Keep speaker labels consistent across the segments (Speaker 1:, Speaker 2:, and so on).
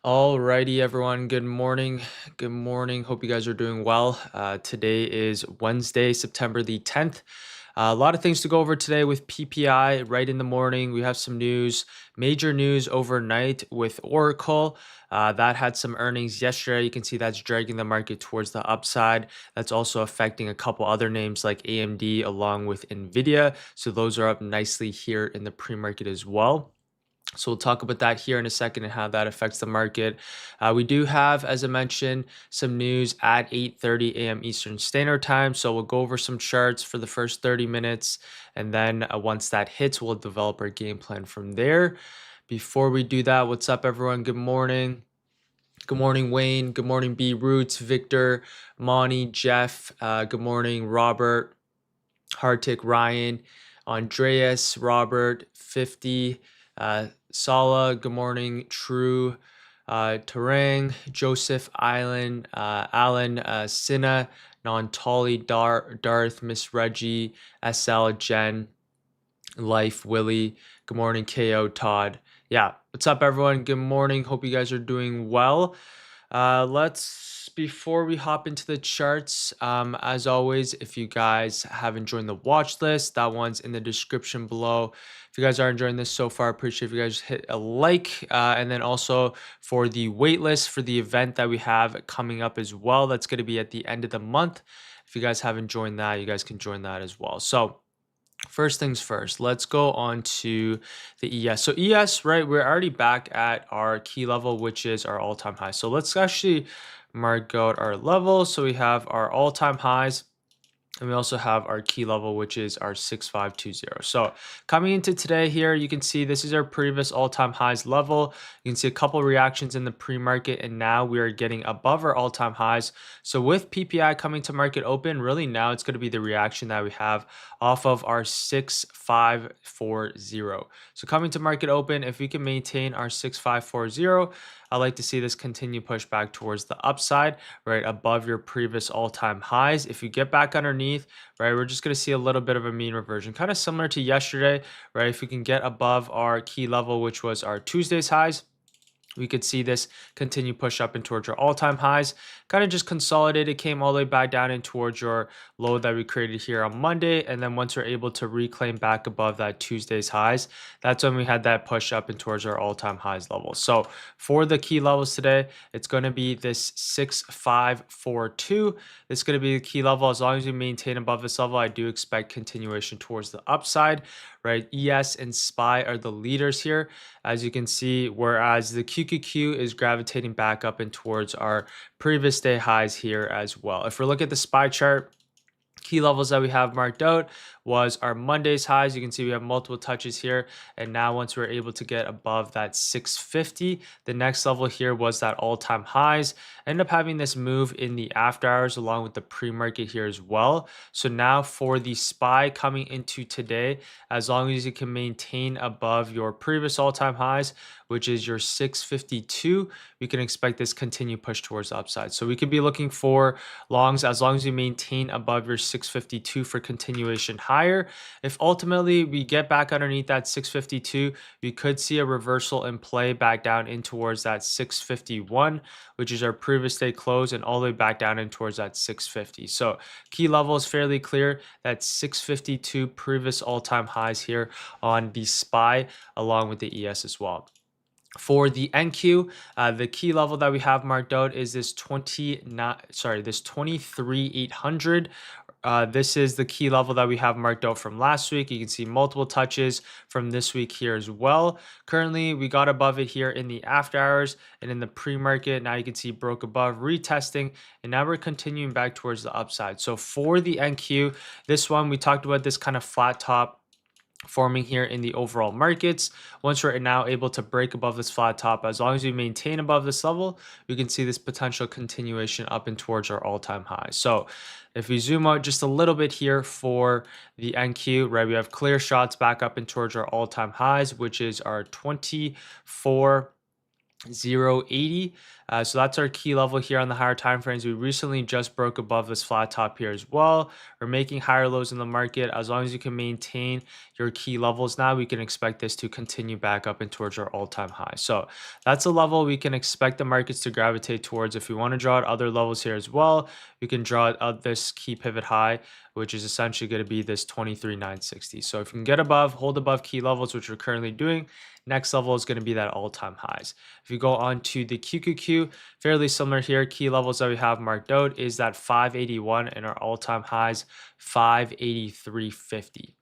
Speaker 1: Alrighty, everyone. Good morning. Good morning. Hope you guys are doing well. Today is Wednesday, September the 10th. A lot of things to go over today with PPI right in the morning. We have some news, major news overnight with Oracle. That had some earnings yesterday. You can see that's dragging the market towards the upside. That's also affecting a couple other names like AMD along with NVIDIA. So those are up nicely here in the pre-market as well. So we'll talk about that here in a second and how that affects the market. We do have, as I mentioned, some news at 8:30 a.m. Eastern Standard Time. So we'll go over some charts for the first 30 minutes. And then once that hits, we'll develop our game plan from there. Before we do that, what's up, everyone? Good morning. Good morning, Wayne. Good morning, B Roots, Victor, Monty, Jeff. Good morning, Robert, Hartik, Ryan, Andreas, Robert, 50. Sala, good morning. True, Terang, Joseph, Island, Alan, Sinna, Nontali, Darth, Miss Reggie, SL, Jen, Life, Willie. Good morning, KO, Todd. Yeah, what's up, everyone? Good morning. Hope you guys are doing well. Before we hop into the charts, as always, if you guys haven't joined the watch list, that one's in the description below. If you guys are enjoying this so far, appreciate if you guys hit a like. And then also for the wait list for the event that we have coming up as well, that's going to be at the end of the month. If you guys haven't joined that, you guys can join that as well. So first things first, let's go on to the ES. So ES, right, we're already back at our key level, which is our all-time high. So let's actually mark out our levels. So we have our all-time highs. And we also have our key level, which is our 6520. So coming into today here, you can see this is our previous all-time highs level. You can see a couple reactions in the pre-market, and now we are getting above our all-time highs. So with PPI coming to market open, really now it's going to be the reaction that we have off of our 6540. So coming to market open, if we can maintain our 6540, I like to see this continue push back towards the upside, right above your previous all-time highs. If you get back underneath, right, we're just going to see a little bit of a mean reversion, kind of similar to yesterday, right? If we can get above our key level, which was our Tuesday's highs, we could see this continue push up and towards your all-time highs, kind of just consolidated, came all the way back down in towards your low that we created here on Monday. And then once we're able to reclaim back above that Tuesday's highs, that's when we had that push up and towards our all-time highs level. So for the key levels today, it's going to be this 6542. It's going to be the key level. As long as we maintain above this level, I do expect continuation towards the upside, right? ES and SPY are the leaders here, as you can see, whereas the QQQ is gravitating back up and towards our previous day highs here as well. If we look at the SPY chart, key levels that we have marked out was our Monday's highs. You can see we have multiple touches here. And now once we're able to get above that 650, the next level here was that all-time highs. End up having this move in the after hours along with the pre-market here as well. So now for the SPY coming into today, as long as you can maintain above your previous all-time highs, which is your 652, we can expect this continue push towards the upside. So we could be looking for longs as long as you maintain above your 652 for continuation higher. If ultimately we get back underneath that 652, we could see a reversal in play back down in towards that 651, which is our previous day close, and all the way back down in towards that 650. So key level is fairly clear. That 652 previous all-time highs here on the SPY along with the ES as well. For the NQ, the key level that we have marked out is this 23,800. This is the key level that we have marked out from last week. You can see multiple touches from this week here as well. Currently, we got above it here in the after hours and in the pre-market. Now you can see broke above, retesting, and now we're continuing back towards the upside. So for the NQ, this one, we talked about this kind of flat top forming here in the overall markets. Once we're now able to break above this flat top, as long as we maintain above this level, we can see this potential continuation up and towards our all-time high. So if we zoom out just a little bit here for the NQ, right, we have clear shots back up and towards our all-time highs, which is our 24,080. So that's our key level here on the higher time frames. We recently just broke above this flat top here as well. We're making higher lows in the market. As long as you can maintain your key levels now, we can expect this to continue back up and towards our all-time high. So that's a level we can expect the markets to gravitate towards. If we want to draw out other levels here as well, we can draw out this key pivot high, which is essentially going to be this 23,960. So if you can get above, hold above key levels, which we're currently doing, next level is going to be that all-time highs. If you go on to the QQQ, fairly similar here. Key levels that we have marked out is that 581 and our all-time highs 583.50.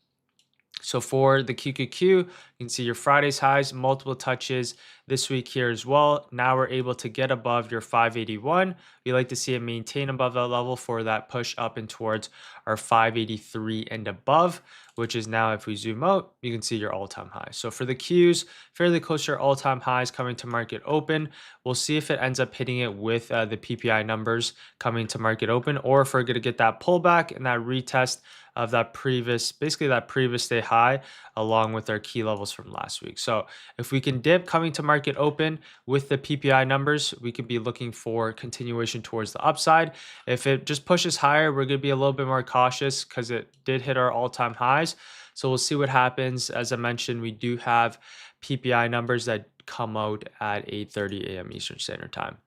Speaker 1: So for the QQQ, you can see your Friday's highs, multiple touches this week here as well. Now we're able to get above your 581. We like to see it maintain above that level for that push up and towards our 583 and above, which is now, if we zoom out, you can see your all-time high. So for the Qs, fairly close to our all-time highs coming to market open. We'll see if it ends up hitting it with the PPI numbers coming to market open, or if we're going to get that pullback and that retest of that previous, basically that previous day high, along with our key levels from last week. So if we can dip coming to market open with the PPI numbers, we could be looking for continuation towards the upside. If it just pushes higher, we're going to be a little bit more cautious because it did hit our all-time highs. So we'll see what happens. As I mentioned, we do have PPI numbers that come out at 8:30 a.m. Eastern Standard Time.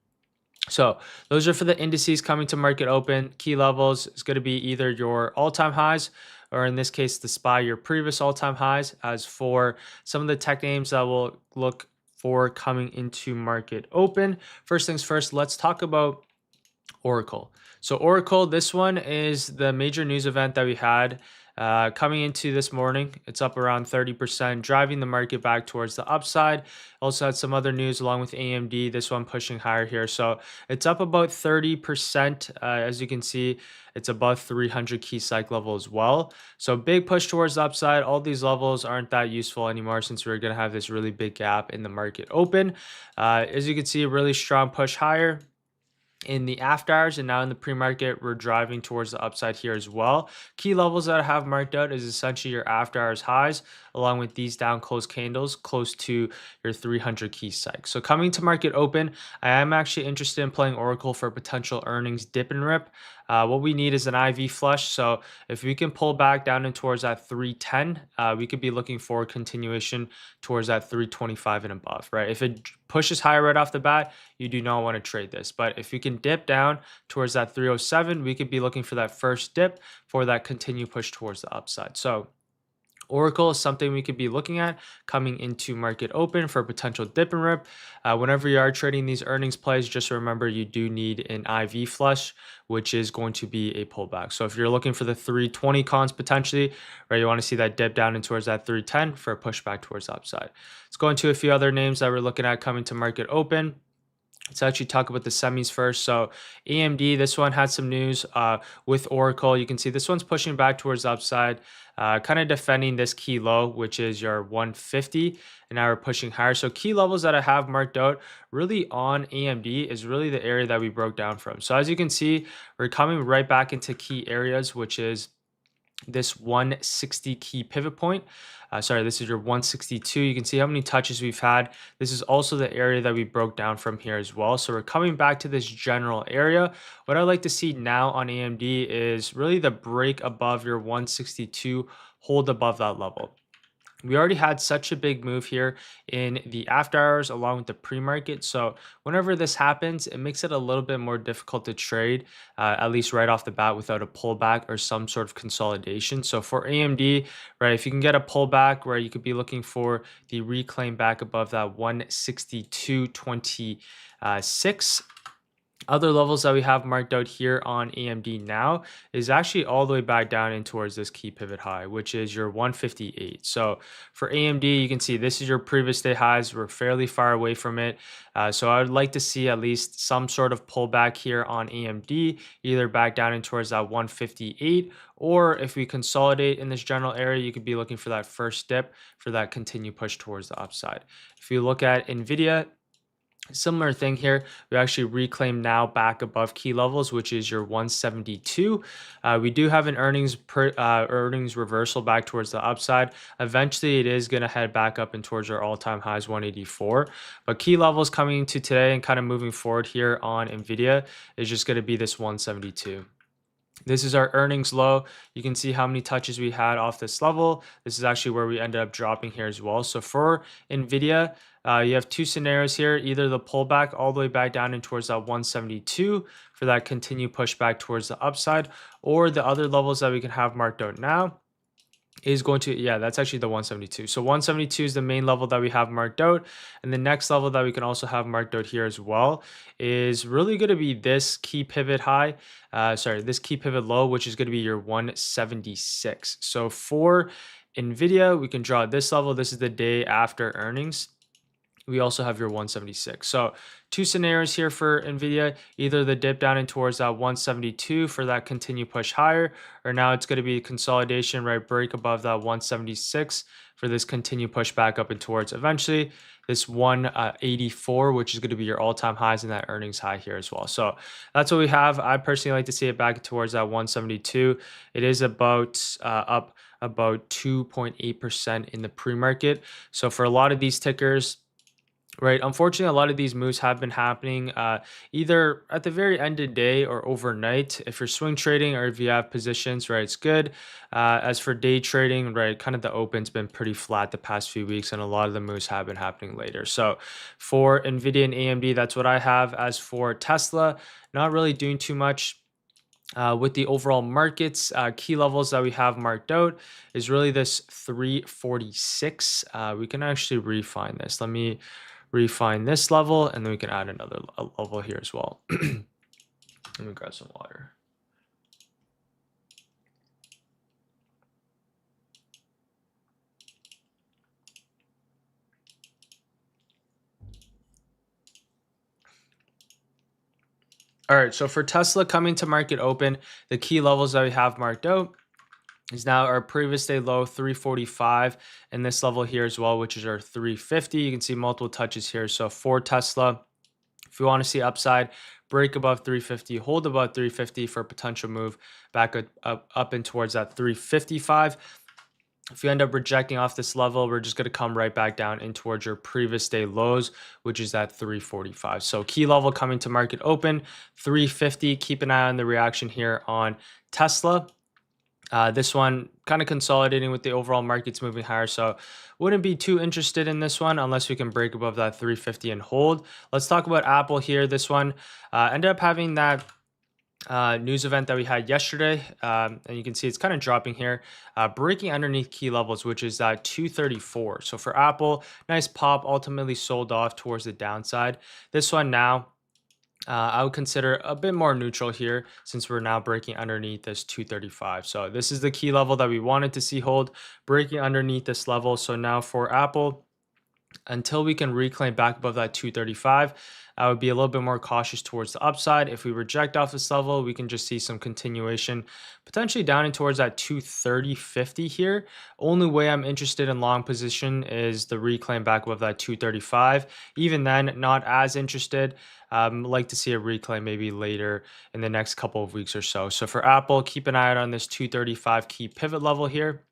Speaker 1: So those are for the indices coming to market open. Key levels is going to be either your all-time highs, or in this case, the SPY, your previous all-time highs. As for some of the tech names that will look for coming into market open, first things first, let's talk about Oracle. So Oracle, this one is the major news event that we had coming into this morning. It's up around 30%, driving the market back towards the upside. Also had some other news along with AMD, this one pushing higher here. So it's up about 30%. As you can see, it's above 300 key psych level as well. So big push towards the upside. All these levels aren't that useful anymore since we're going to have this really big gap in the market open. As you can see, a really strong push higher in the after hours, and now in the pre-market we're driving towards the upside here as well. Key levels that I have marked out is essentially your after hours highs, along with these down close candles close to your 300 key psych. So coming to market open, I am actually interested in playing Oracle for potential earnings dip and rip. What we need is an IV flush. So if we can pull back down and towards that 310, we could be looking for continuation towards that 325 and above, right? If it pushes higher right off the bat, you do not want to trade this. But if we can dip down towards that 307, we could be looking for that first dip for that continued push towards the upside. So Oracle is something we could be looking at coming into market open for potential dip and rip. Whenever you are trading these earnings plays, just remember you do need an IV flush, which is going to be a pullback. So if you're looking for the 320 cons potentially, right, you want to see that dip down and towards that 310 for a pushback towards the upside. Let's go into a few other names that we're looking at coming to market open. Let's actually talk about the semis first. So AMD, this one had some news with Oracle. You can see this one's pushing back towards the upside, kind of defending this key low, which is your 150, and now we're pushing higher. So key levels that I have marked out really on AMD is really the area that we broke down from. So as you can see, we're coming right back into key areas, which is this 160 key pivot point. Sorry, this is your 162. You can see how many touches we've had. This is also the area that we broke down from here as well. So we're coming back to this general area. What I like to see now on AMD is really the break above your 162, hold above that level. We already had such a big move here in the after hours along with the pre-market. So whenever this happens, it makes it a little bit more difficult to trade, at least right off the bat without a pullback or some sort of consolidation. So for AMD, right, if you can get a pullback where you could be looking for the reclaim back above that 162.26. Other levels that we have marked out here on AMD now is actually all the way back down in towards this key pivot high, which is your 158. So for AMD, you can see this is your previous day highs. We're fairly far away from it. So I would like to see at least some sort of pullback here on AMD, either back down in towards that 158, or if we consolidate in this general area, you could be looking for that first dip for that continued push towards the upside. If you look at NVIDIA, Similar thing here, we actually reclaim now back above key levels, which is your 172. We do have an earnings reversal back towards the upside. Eventually, it is going to head back up and towards our all-time highs, 184. But key levels coming into today and kind of moving forward here on Nvidia is just going to be this 172. This is our earnings low. You can see how many touches we had off this level. This is actually where we ended up dropping here as well. So for Nvidia, you have two scenarios here, either the pullback all the way back down and towards that 172 for that continued pushback towards the upside, or the other levels that we can have marked out now is going to, yeah, that's actually the 172. So 172 is the main level that we have marked out. And the next level that we can also have marked out here as well is really going to be this key pivot high, this key pivot low, which is going to be your 176. So for Nvidia, we can draw this level. This is the day after earnings. We also have your 176. So two scenarios here for Nvidia, either the dip down in towards that 172 for that continued push higher, or now it's going to be consolidation, right? Break above that 176 for this continued push back up and towards eventually this 184, which is going to be your all-time highs and that earnings high here as well. So that's what we have. I personally like to see it back towards that 172. It is about up about 2.8% in the pre-market. So for a lot of these tickers, right. Unfortunately, a lot of these moves have been happening either at the very end of the day or overnight. If you're swing trading or if you have positions, right, it's good. As for day trading, right, kind of the open's been pretty flat the past few weeks, and a lot of the moves have been happening later. So for Nvidia and AMD, that's what I have. As for Tesla, not really doing too much. With the overall markets, key levels that we have marked out is really this 346. We can actually refine this. Let me refine this level, and then we can add another level here as well. Let me grab some water. All right, so for Tesla coming to market open, the key levels that we have marked out is now our previous day low 345, and this level here as well, which is our 350. You can see multiple touches here. So for Tesla, if you want to see upside, break above 350, hold above 350 for a potential move back up and towards that 355. If you end up rejecting off this level, we're just going to come right back down in towards your previous day lows, which is at 345. So key level coming to market open, 350. Keep an eye on the reaction here on Tesla. This one kind of consolidating with the overall markets moving higher. So wouldn't be too interested in this one unless we can break above that 350 and hold. Let's talk about Apple here. This one ended up having that news event that we had yesterday, and you can see it's kind of dropping here, breaking underneath key levels, which is 234. So for Apple, nice pop, ultimately sold off towards the downside. This one now, I would consider a bit more neutral here since we're now breaking underneath this 235. So this is the key level that we wanted to see hold, breaking underneath this level. So now for Apple, until we can reclaim back above that 235, I would be a little bit more cautious towards the upside. If we reject off this level, we can just see some continuation, potentially down in towards that 230.50 here. Only way I'm interested in long position is the reclaim back above that 235. Even then, not as interested. Like to see a reclaim maybe later in the next couple of weeks or so. So for Apple, keep an eye out on this 235 key pivot level here.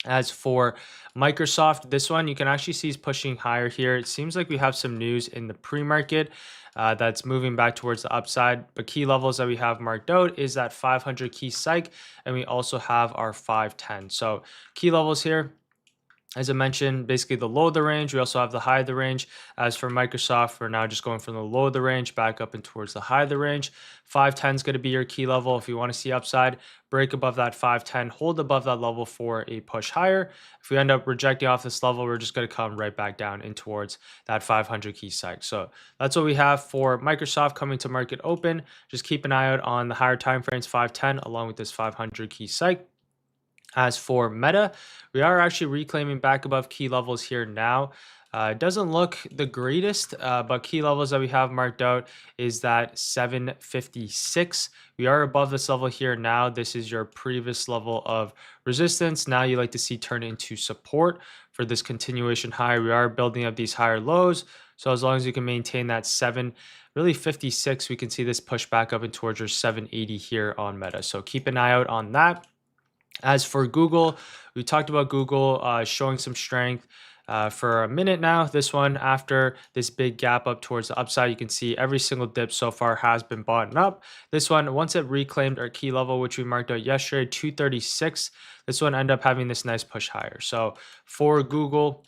Speaker 1: As for Microsoft, this one you can actually see is pushing higher here. It seems like we have some news in the pre-market that's moving back towards the upside. But key levels that we have marked out is that 500 key psych, and we also have our 510. So key levels here, as I mentioned, basically the low of the range. We also have the high of the range. As for Microsoft, we're now just going from the low of the range back up and towards the high of the range. 510 is going to be your key level. If you want to see upside, break above that 510, hold above that level for a push higher. If we end up rejecting off this level, we're just going to come right back down in towards that 500 key psych. So that's what we have for Microsoft coming to market open. Just keep an eye out on the higher time frames, 510, along with this 500 key psych. As for Meta, we are actually reclaiming back above key levels here now. It doesn't look the greatest, but key levels that we have marked out is that 756. We are above this level here now. This is your previous level of resistance. Now you like to see turn into support for this continuation high. We are building up these higher lows. So as long as you can maintain that 56, we can see this push back up and towards your 780 here on Meta. So keep an eye out on that. As for Google, we talked about Google showing some strength for a minute now. This one, after this big gap up towards the upside, you can see every single dip so far has been bought up. This one, once it reclaimed our key level, which we marked out yesterday, 236, this one ended up having this nice push higher. So for Google,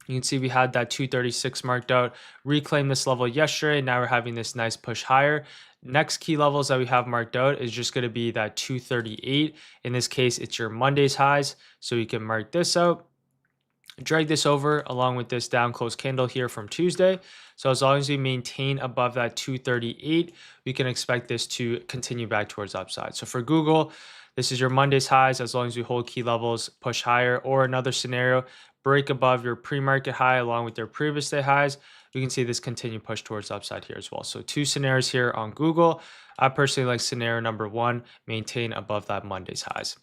Speaker 1: you can see we had that 236 marked out, reclaimed this level yesterday. Now we're having this nice push higher. Next key levels that we have marked out is just going to be that 238. In this case, it's your Monday's highs. So you can mark this out, drag this over along with this down close candle here from Tuesday. So as long as we maintain above that 238, we can expect this to continue back towards upside. So for Google, this is your Monday's highs. As long as you hold key levels, push higher, or another scenario, break above your pre-market high along with their previous day highs, we can see this continue push towards upside here as well. So two scenarios here on Google. I personally like scenario number one, maintain above that Monday's highs.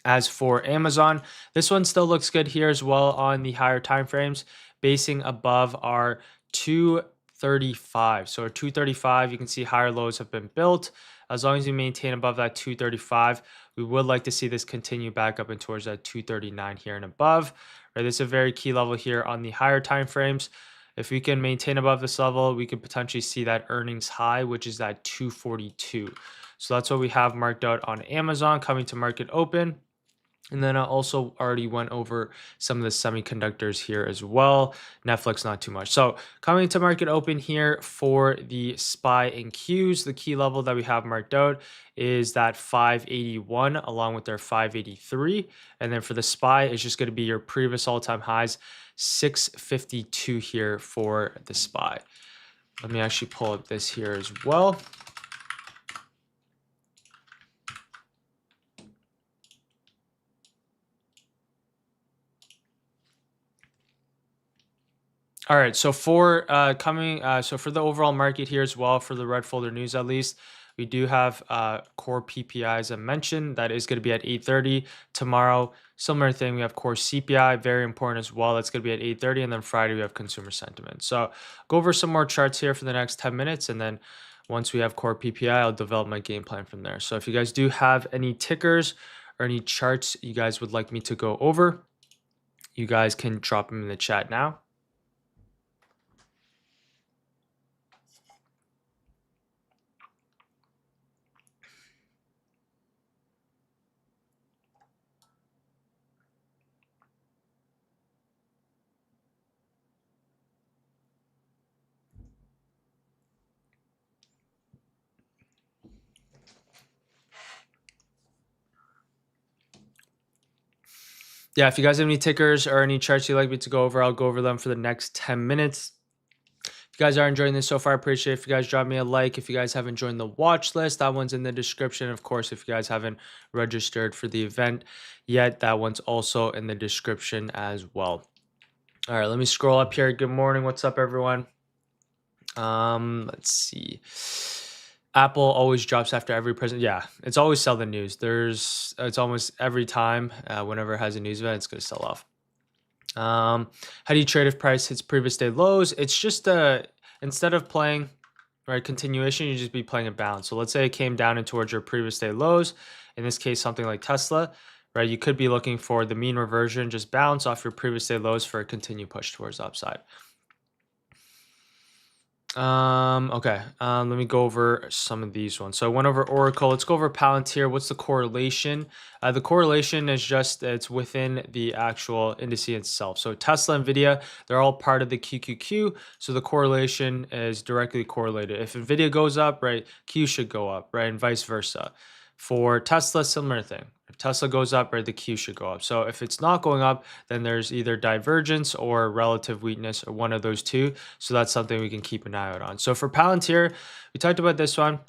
Speaker 1: As for Amazon, this one still looks good here as well on the higher time frames, basing above our 235. So our 235, you can see higher lows have been built. As long as you maintain above that 235, we would like to see this continue back up and towards that 239 here and above. Right, this is a very key level here on the higher time frames. If we can maintain above this level, we could potentially see that earnings high, which is that 242. So that's what we have marked out on Amazon coming to market open. And then I also already went over some of the semiconductors here as well. Netflix, not too much. So coming to market open here for the SPY and Qs, the key level that we have marked out is that 581 along with their 583. And then for the SPY, it's just going to be your previous all-time highs, 652 here for the SPY. Let me actually pull up this here as well. All right, so for for the overall market here as well, for the red folder news at least, we do have core PPI as I mentioned. That is going to be at 8:30 tomorrow. Similar thing, we have core CPI, very important as well. That's going to be at 8:30, and then Friday we have consumer sentiment. So go over some more charts here for the next 10 minutes, and then once we have core PPI, I'll develop my game plan from there. So if you guys do have any tickers or any charts you guys would like me to go over, you guys can drop them in the chat now. Yeah, if you guys have any tickers or any charts you'd like me to go over, I'll go over them for the next 10 minutes. If you guys are enjoying this so far, I appreciate it. If you guys drop me a like. If you guys haven't joined the watch list, that one's in the description. Of course, if you guys haven't registered for the event yet, that one's also in the description as well. All right, let me scroll up here. Good morning. What's up, everyone? Let's see. Apple always drops after every present. Yeah, it's always sell the news. It's almost every time whenever it has a news event, it's going to sell off. How do you trade if price hits previous day lows? It's just instead of playing right continuation, you just be playing a bounce. So let's say it came down and towards your previous day lows. In this case, something like Tesla, right? You could be looking for the mean reversion, just bounce off your previous day lows for a continued push towards the upside. Okay. Let me go over some of these ones. So I went over Oracle. Let's go over Palantir. What's the correlation? The correlation is just it's within the actual indice itself. So Tesla, Nvidia, they're all part of the QQQ. So the correlation is directly correlated. If Nvidia goes up, right, Q should go up, right, and vice versa. For Tesla, similar thing. If Tesla goes up, right, the Q should go up. So if it's not going up, then there's either divergence or relative weakness or one of those two. So that's something we can keep an eye out on. So for Palantir, we talked about this one.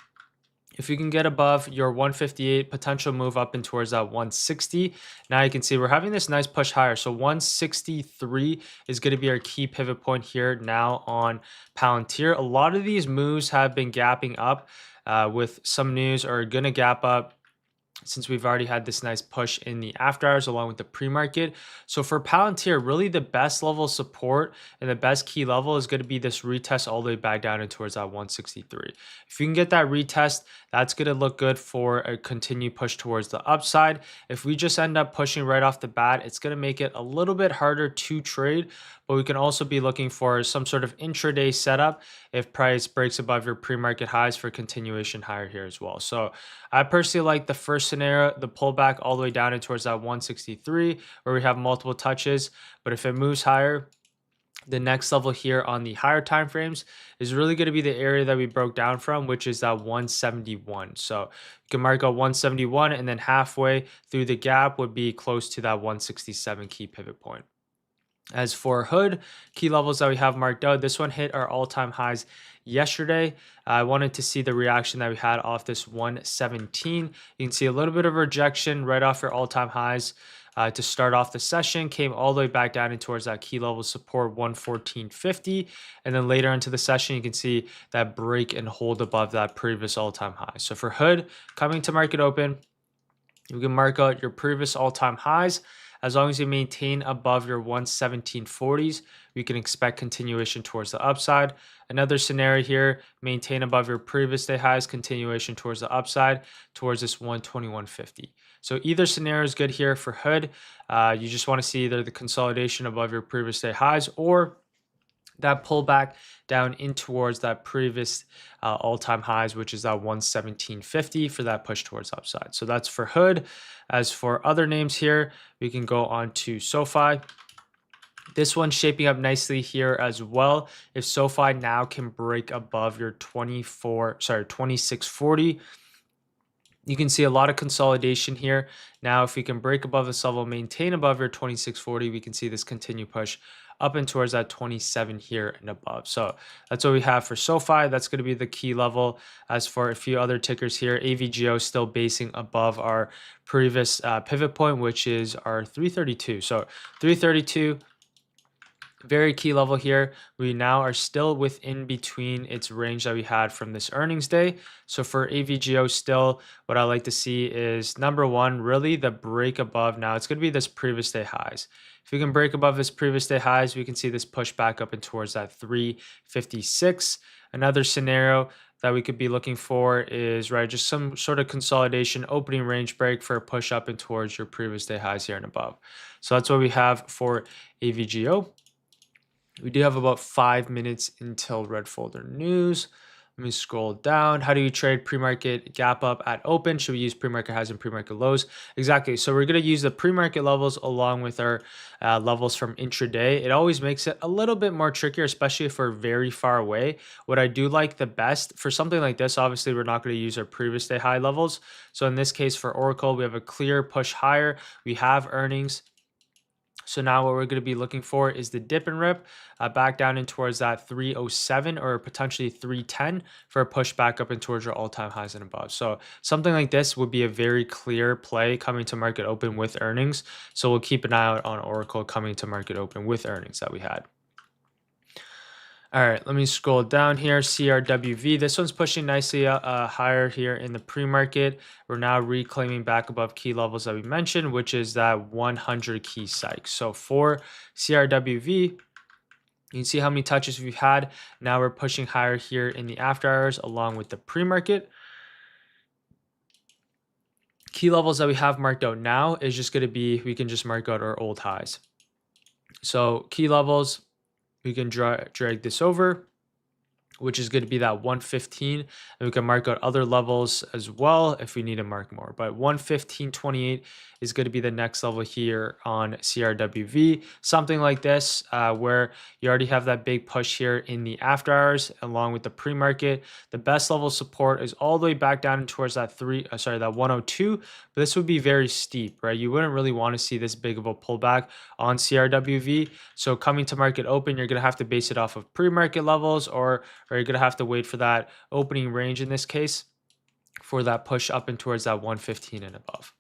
Speaker 1: If you can get above your 158, potential move up in towards that 160. Now you can see we're having this nice push higher. So 163 is going to be our key pivot point here now on Palantir. A lot of these moves have been gapping up with some news are going to gap up since we've already had this nice push in the after hours along with the pre-market. So for Palantir, really the best level of support and the best key level is going to be this retest all the way back down and towards that 163. If you can get that retest, that's going to look good for a continued push towards the upside. If we just end up pushing right off the bat, it's going to make it a little bit harder to trade, but we can also be looking for some sort of intraday setup if price breaks above your pre-market highs for continuation higher here as well. So I personally like the first scenario, the pullback all the way down and towards that 163 where we have multiple touches. But if it moves higher, the next level here on the higher time frames is really going to be the area that we broke down from, which is that 171. So you can mark out 171 and then halfway through the gap would be close to that 167 key pivot point. As for hood, key levels that we have marked out, this one hit our all-time highs yesterday. I wanted to see the reaction that we had off this 117. You can see a little bit of rejection right off your all-time highs to start off the session, came all the way back down and towards that key level support 114.50. And then later into the session, you can see that break and hold above that previous all-time high. So for hood, coming to market open, you can mark out your previous all-time highs. As long as you maintain above your 117.40s, we can expect continuation towards the upside. Another scenario here, maintain above your previous day highs, continuation towards the upside, towards this 121.50. So either scenario is good here for hood. You just want to see either the consolidation above your previous day highs or that pullback down in towards that previous all-time highs, which is that 117.50 for that push towards upside. So that's for hood. As for other names here, we can go on to SoFi. This one's shaping up nicely here as well. If SoFi now can break above your 2640, you can see a lot of consolidation here. Now, if we can break above this level, maintain above your 2640, we can see this continue push up and towards that 27 here and above. So that's what we have for SoFi. That's going to be the key level. As for a few other tickers here, AVGO still basing above our previous pivot point, which is our 332. So 332, very key level here. We now are still within between its range that we had from this earnings day. So for AVGO still, what I like to see is number one, really the break above. Now it's going to be this previous day highs. If we can break above this previous day highs, we can see this push back up and towards that 356. Another scenario that we could be looking for is just some sort of consolidation, opening range break for a push up and towards your previous day highs here and above. So that's what we have for AVGO. We do have about 5 minutes until red folder news. Let me scroll down. How do you trade pre-market gap up at open? Should we use pre-market highs and pre-market lows? Exactly. So we're going to use the pre-market levels along with our levels from intraday. It always makes it a little bit more trickier, especially if we're very far away. What I do like the best for something like this, obviously we're not going to use our previous day high levels. So in this case for Oracle, we have a clear push higher. We have earnings. So now what we're going to be looking for is the dip and rip back down in towards that 307 or potentially 310 for a push back up in towards your all-time highs and above. So something like this would be a very clear play coming to market open with earnings. So we'll keep an eye out on Oracle coming to market open with earnings that we had. All right, let me scroll down here. CRWV, this one's pushing nicely higher here in the pre-market. We're now reclaiming back above key levels that we mentioned, which is that 100 key psych. So for CRWV, you can see how many touches we've had. Now we're pushing higher here in the after hours along with the pre-market. Key levels that we have marked out now is just going to be, we can just mark out our old highs. So key levels, we can drag this over, which is going to be that 115, and we can mark out other levels as well if we need to mark more. But 115.28 is going to be the next level here on CRWV. Something like this where you already have that big push here in the after hours along with the pre-market. The best level of support is all the way back down towards that that 102, but this would be very steep, right? You wouldn't really want to see this big of a pullback on CRWV. So coming to market open, you're going to have to base it off of pre-market levels or you're going to have to wait for that opening range in this case. for that push up and towards that 115 and above.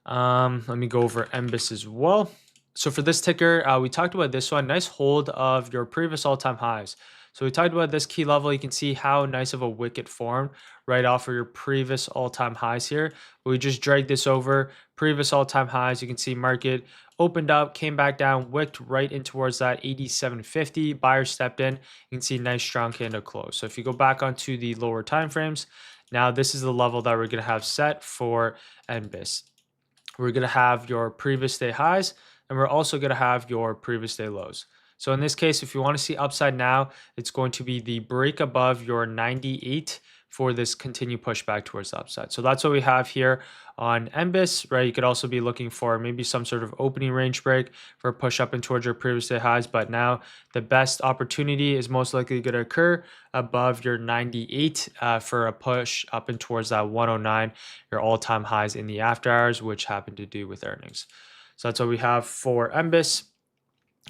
Speaker 1: Let me go over MBIS as well. So for this ticker, we talked about this one. Nice hold of your previous all-time highs. So we talked about this key level. You can see how nice of a wicket formed right off of your previous all-time highs here. We just dragged this over previous all-time highs. You can see market opened up, came back down, wicked right in towards that 87.50. Buyer stepped in. You can see nice strong candle close. So if you go back onto the lower time frames, now this is the level that we're going to have set for NBIS. We're going to have your previous day highs, and we're also going to have your previous day lows. So in this case, if you want to see upside now, it's going to be the break above your 98 for this continued pushback towards the upside. So that's what we have here on NBIS, right? You could also be looking for maybe some sort of opening range break for a push up and towards your previous day highs. But now the best opportunity is most likely going to occur above your 98 for a push up and towards that 109, your all-time highs in the after hours, which happen to do with earnings. So that's what we have for MBIS.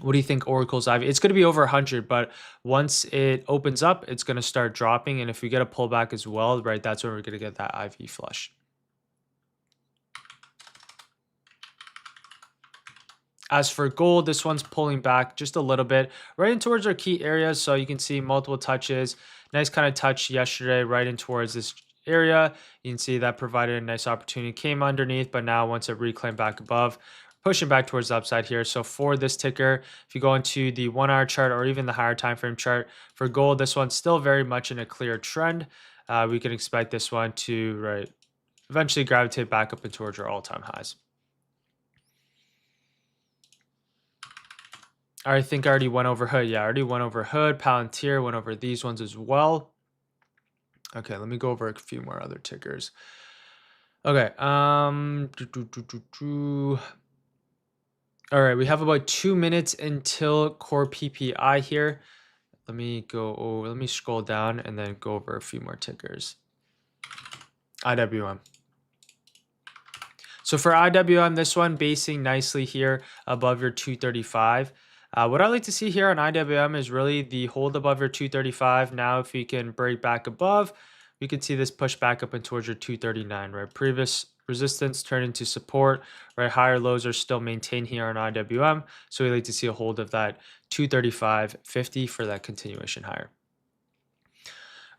Speaker 1: What do you think Oracle's IV? It's going to be over 100, but once it opens up, it's going to start dropping. And if we get a pullback as well, right, that's when we're going to get that IV flush. As for gold, this one's pulling back just a little bit right in towards our key areas. So you can see multiple touches. Nice kind of touch yesterday right in towards this area. You can see that provided a nice opportunity. Came underneath, but now once it reclaimed back above, pushing back towards the upside here. So for this ticker, if you go into the 1 hour chart or even the higher time frame chart for gold, this one's still very much in a clear trend. We can expect this one to eventually gravitate back up and towards your all-time highs. I think I already went over hood. Yeah, I already went over hood, Palantir, went over these ones as well. Okay, let me go over a few more other tickers. Okay, all right, we have about 2 minutes until core PPI here. Let me scroll down and then go over a few more tickers. IWM. So for IWM, this one basing nicely here above your 235. What I like to see here on IWM is really the hold above your 235. Now, if we can break back above, we can see this push back up and towards your 239, right? Previous resistance turned into support, right? Higher lows are still maintained here on IWM. So we like to see a hold of that 235.50 for that continuation higher.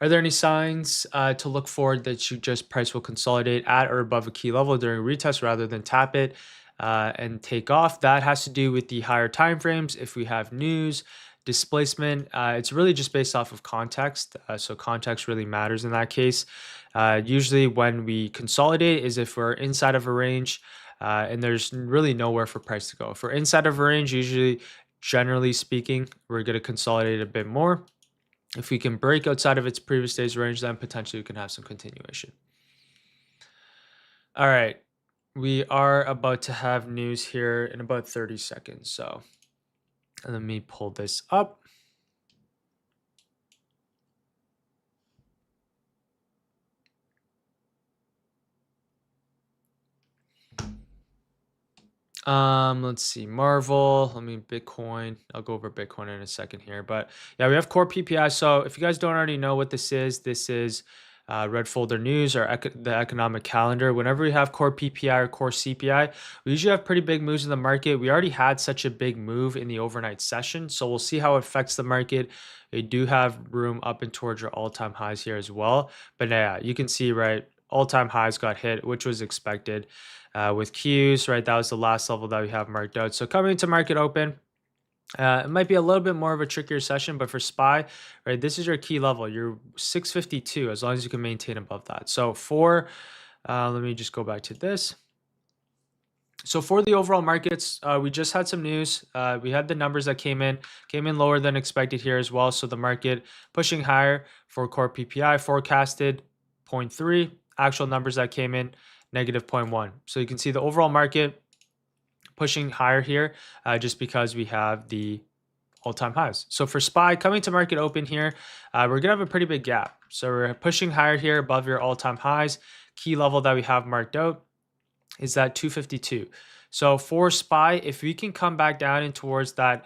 Speaker 1: Are there any signs to look for that you just price will consolidate at or above a key level during retest rather than tap it and take off? That has to do with the higher time frames. If we have news, displacement, it's really just based off of context. So context really matters in that case. Usually when we consolidate is if we're inside of a range and there's really nowhere for price to go. If we're inside of a range, usually, generally speaking, we're going to consolidate a bit more. If we can break outside of its previous day's range, then potentially we can have some continuation. All right. We are about to have news here in about 30 seconds. So let me pull this up. Let's see, Marvel, Bitcoin. I'll go over Bitcoin in a second here, but yeah, we have core PPI. So if you guys don't already know what this is Red Folder News or the economic calendar. Whenever we have core PPI or core CPI, we usually have pretty big moves in the market. We already had such a big move in the overnight session, so we'll see how it affects the market. They do have room up and towards your all-time highs here as well. But yeah, you can see, right, all-time highs got hit, which was expected. With Qs, right, that was the last level that we have marked out. So coming into market open, it might be a little bit more of a trickier session, but for SPY, right, this is your key level. You're 652 as long as you can maintain above that. So let me just go back to this. So for the overall markets, we just had some news. We had the numbers that came in lower than expected here as well. So the market pushing higher for core PPI, forecasted 0.3. Actual numbers that came in, negative 0.1. So you can see the overall market pushing higher here just because we have the all-time highs. So for SPY, coming to market open here, we're going to have a pretty big gap. So we're pushing higher here above your all-time highs. Key level that we have marked out is that 252. So for SPY, if we can come back down in towards that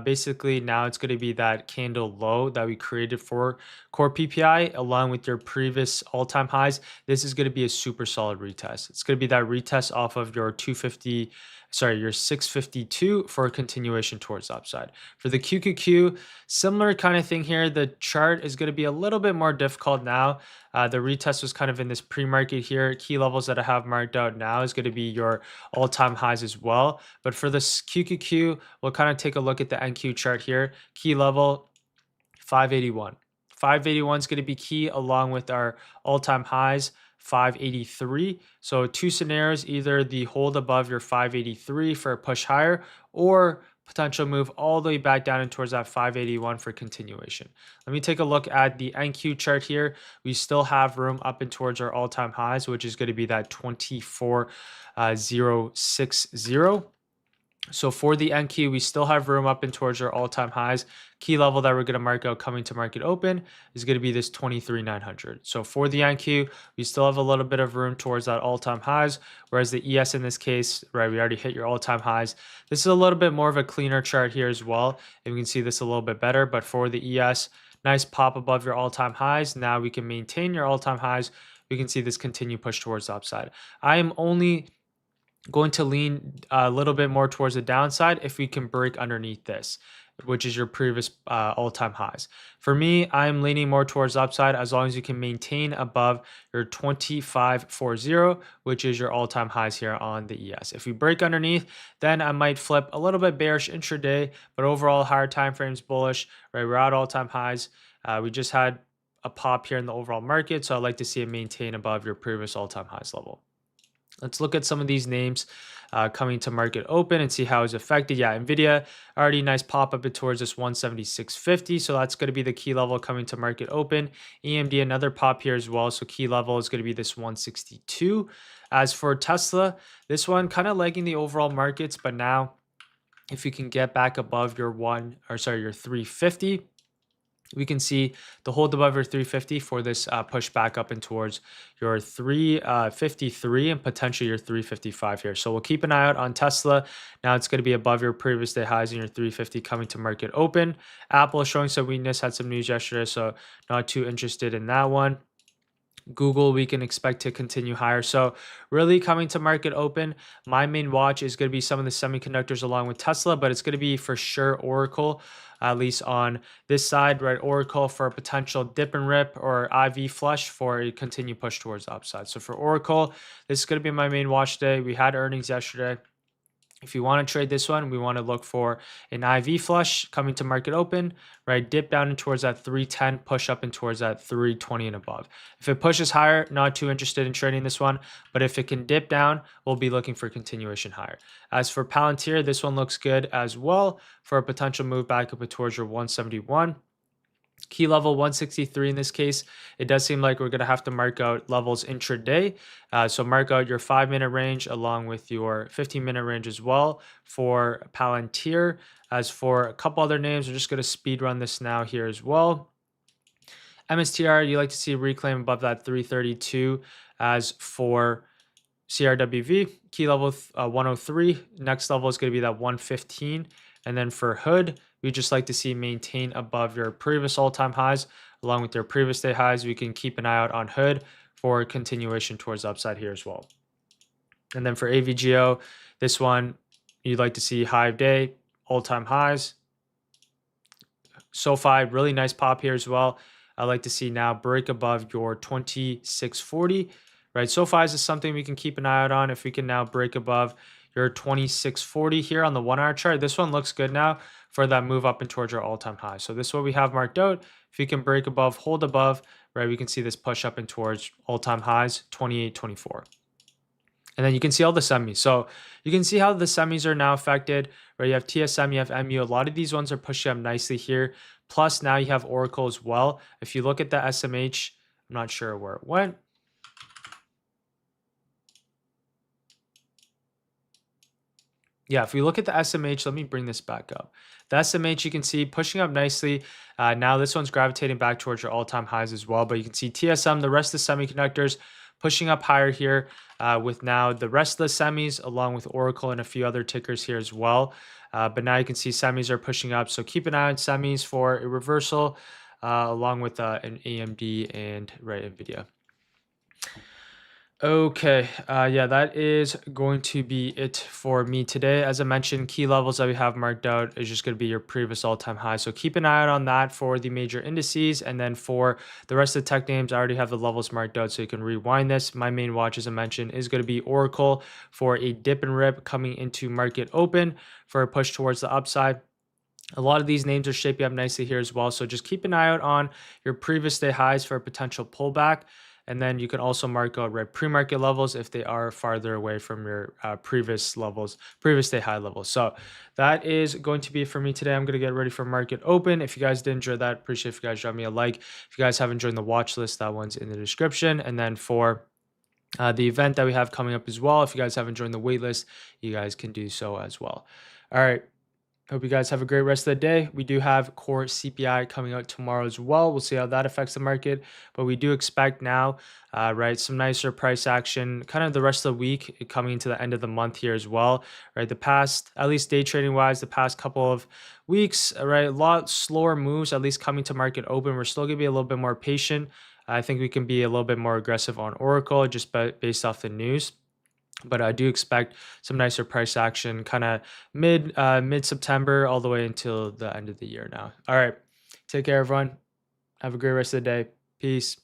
Speaker 1: Basically, now it's going to be that candle low that we created for core PPI along with your previous all-time highs. This is going to be a super solid retest. It's going to be that retest off of your 250, sorry, your 652 for a continuation towards the upside. For the QQQ, similar kind of thing here. The chart is going to be a little bit more difficult now. The retest was kind of in this pre-market here. Key levels that I have marked out now is going to be your all-time highs as well. But for this QQQ, we'll kind of take a look at the NQ chart here. Key level 581. 581 is going to be key along with our all-time highs 583. So two scenarios, either the hold above your 583 for a push higher or potential move all the way back down and towards that 581 for continuation. Let me take a look at the NQ chart here. We still have room up and towards our all-time highs, which is going to be that 24,060. So for the NQ, we still have room up and towards our all-time highs. Key level that we're going to mark out coming to market open is going to be this 23,900. So for the NQ, we still have a little bit of room towards that all-time highs, whereas the ES in this case, right, we already hit your all-time highs. This is a little bit more of a cleaner chart here as well, and we can see this a little bit better. But for the ES, nice pop above your all-time highs. Now we can maintain your all-time highs. We can see this continue push towards the upside. I am only going to lean a little bit more towards the downside if we can break underneath this, which is your previous all-time highs. For me, I'm leaning more towards upside as long as you can maintain above your 2540, which is your all-time highs here on the ES. If we break underneath, then I might flip a little bit bearish intraday, but overall higher time frames bullish, right? We're at all-time highs. We just had a pop here in the overall market, so I'd like to see it maintain above your previous all-time highs level. Let's look at some of these names coming to market open and see how it's affected. Yeah, NVIDIA, already nice pop up towards this 176.50. So that's going to be the key level coming to market open. AMD, another pop here as well. So key level is going to be this 162. As for Tesla, this one kind of lagging the overall markets, but now if you can get back above your your 350, we can see the hold above your 350 for this push back up and towards your 353 and potentially your 355 here. So we'll keep an eye out on Tesla. Now it's going to be above your previous day highs in your 350 coming to market open. Apple is showing some weakness, had some news yesterday, so not too interested in that one. Google, we can expect to continue higher. So really coming to market open, my main watch is going to be some of the semiconductors along with Tesla, but it's going to be for sure Oracle, at least on this side, right? Oracle for a potential dip and rip or IV flush for a continued push towards the upside. So for Oracle, this is going to be my main watch day. We had earnings yesterday. If you want to trade this one, we want to look for an IV flush coming to market open, right? Dip down and towards that 310, push up and towards that 320 and above. If it pushes higher, not too interested in trading this one, but if it can dip down, we'll be looking for continuation higher. As for Palantir, this one looks good as well for a potential move back up towards your 171. Key level 163 in this case. It does seem like we're going to have to mark out levels intraday. So mark out your 5-minute range along with your 15-minute range as well for Palantir. As for a couple other names, we're just going to speed run this now here as well. MSTR, you like to see reclaim above that 332. As for CRWV, key level 103. Next level is going to be that 115. And then for Hood, we just like to see maintain above your previous all-time highs along with your previous day highs. We can keep an eye out on Hood for continuation towards the upside here as well. And then for AVGO, this one, you'd like to see high of day, all-time highs. SoFi, really nice pop here as well. I like to see now break above your 2640, right? SoFi is something we can keep an eye out on. If we can now break above your 2640 here on the 1-hour chart, this one looks good now for that move up and towards our all-time high. So this is what we have marked out. If we can break above, hold above, right, we can see this push up and towards all-time highs, 2824. And then you can see all the semis. So you can see how the semis are now affected, right? You have TSM, you have MU. A lot of these ones are pushing up nicely here. Plus now you have Oracle as well. If you look at the SMH, I'm not sure where it went. Yeah, if we look at the SMH, let me bring this back up. The SMH, you can see pushing up nicely. Now this one's gravitating back towards your all-time highs as well. But you can see TSM, the rest of the semiconductors, pushing up higher here with now the rest of the semis, along with Oracle and a few other tickers here as well. But now you can see semis are pushing up. So keep an eye on semis for a reversal, along with an AMD and NVIDIA. Okay, yeah, that is going to be it for me today. As I mentioned, key levels that we have marked out is just going to be your previous all-time high. So keep an eye out on that for the major indices. And then for the rest of the tech names, I already have the levels marked out so you can rewind this. My main watch, as I mentioned, is going to be Oracle for a dip and rip coming into market open for a push towards the upside. A lot of these names are shaping up nicely here as well. So just keep an eye out on your previous day highs for a potential pullback. And then you can also mark out pre-market levels if they are farther away from your previous levels, previous day high levels. So that is going to be it for me today. I'm going to get ready for market open. If you guys did enjoy that, appreciate if you guys drop me a like. If you guys haven't joined the watch list, that one's in the description. And then for the event that we have coming up as well, if you guys haven't joined the waitlist, you guys can do so as well. All right. Hope you guys have a great rest of the day. We do have core CPI coming out tomorrow as well. We'll see how that affects the market, but we do expect now, some nicer price action kind of the rest of the week coming into the end of the month here as well, right? The past, at least day trading wise, the past couple of weeks, right? A lot slower moves, at least coming to market open. We're still going to be a little bit more patient. I think we can be a little bit more aggressive on Oracle just based off the news. But I do expect some nicer price action kind of mid September all the way until the end of the year now. All right. Take care, everyone. Have a great rest of the day. Peace.